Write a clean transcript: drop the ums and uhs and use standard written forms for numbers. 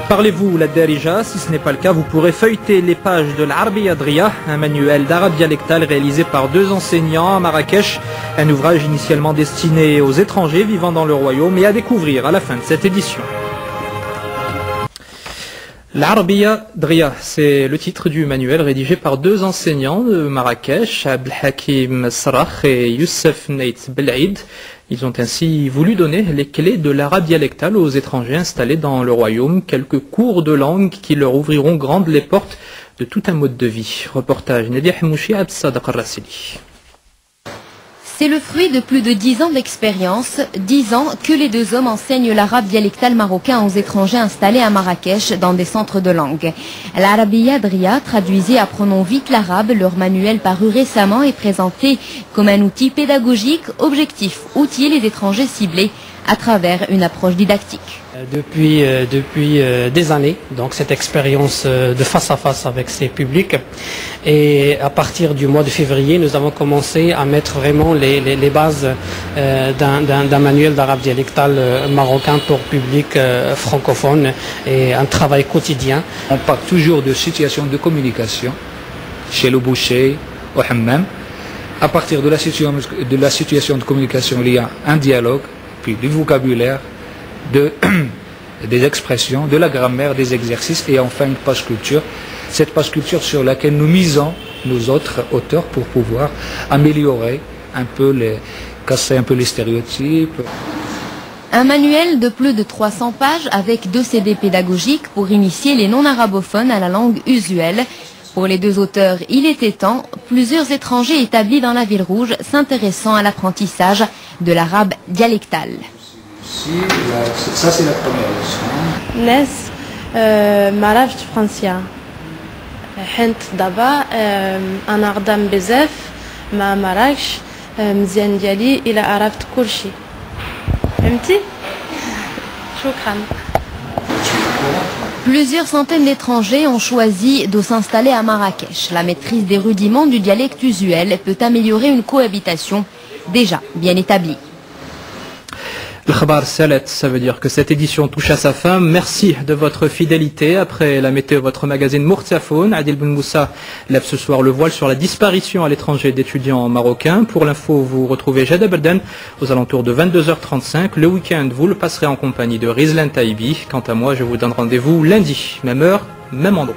Parlez-vous la Darija? Si ce n'est pas le cas, vous pourrez feuilleter les pages de l'Arabia Dria, un manuel d'arabe dialectal réalisé par 2 enseignants à Marrakech, un ouvrage initialement destiné aux étrangers vivant dans le royaume et à découvrir à la fin de cette édition. L'Arabia Dria, c'est le titre du manuel rédigé par 2 enseignants de Marrakech, Abdelhakim Sarrakh et Youssef Neit Belaïd. Ils ont ainsi voulu donner les clés de l'arabe dialectal aux étrangers installés dans le royaume, quelques cours de langue qui leur ouvriront grandes les portes de tout un mode de vie. Reportage Nadia Hamouchi, Absadaq Rassili. C'est le fruit de plus de 10 ans d'expérience, 10 ans que les 2 hommes enseignent l'arabe dialectal marocain aux étrangers installés à Marrakech dans des centres de langue. L'Arabia Dria traduisait et apprenons vite l'arabe. Leur manuel paru récemment est présenté comme un outil pédagogique objectif, outiller les étrangers ciblés à travers une approche didactique. Depuis des années, donc cette expérience de face à face avec ces publics, et à partir du mois de février, nous avons commencé à mettre vraiment les bases d'un manuel d'arabe dialectal marocain pour public francophone, et un travail quotidien. On parle toujours de situation de communication chez le boucher, au hammam. À partir de la situation de communication, il y a un dialogue, puis du vocabulaire, des expressions, de la grammaire, des exercices et enfin une page culture. Cette page culture sur laquelle nous misons, nous autres auteurs, pour pouvoir améliorer un peu, casser un peu les stéréotypes. Un manuel de plus de 300 pages avec 2 CD pédagogiques pour initier les non-arabophones à la langue usuelle. Pour les 2 auteurs, il était temps, plusieurs étrangers établis dans la ville rouge s'intéressant à l'apprentissage de l'arabe dialectal. Ça c'est la première leçon. الناس ما عرفتش فرنسية حنت دابا انا غدام بزاف ما مراكش مزيان ديالي الى عرفت كلشي فهمتي شكرا. Plusieurs centaines d'étrangers ont choisi de s'installer à Marrakech. La maîtrise des rudiments du dialecte usuel peut améliorer une cohabitation déjà bien établie. Le Khabar Salet, ça veut dire que cette édition touche à sa fin. Merci de votre fidélité. Après la météo, votre magazine Mourtsafoun, Adil Ben Moussa lève ce soir le voile sur la disparition à l'étranger d'étudiants marocains. Pour l'info, vous retrouvez Jada Belden aux alentours de 22h35. Le week-end, vous le passerez en compagnie de Rizlan Taïbi. Quant à moi, je vous donne rendez-vous lundi, même heure, même endroit.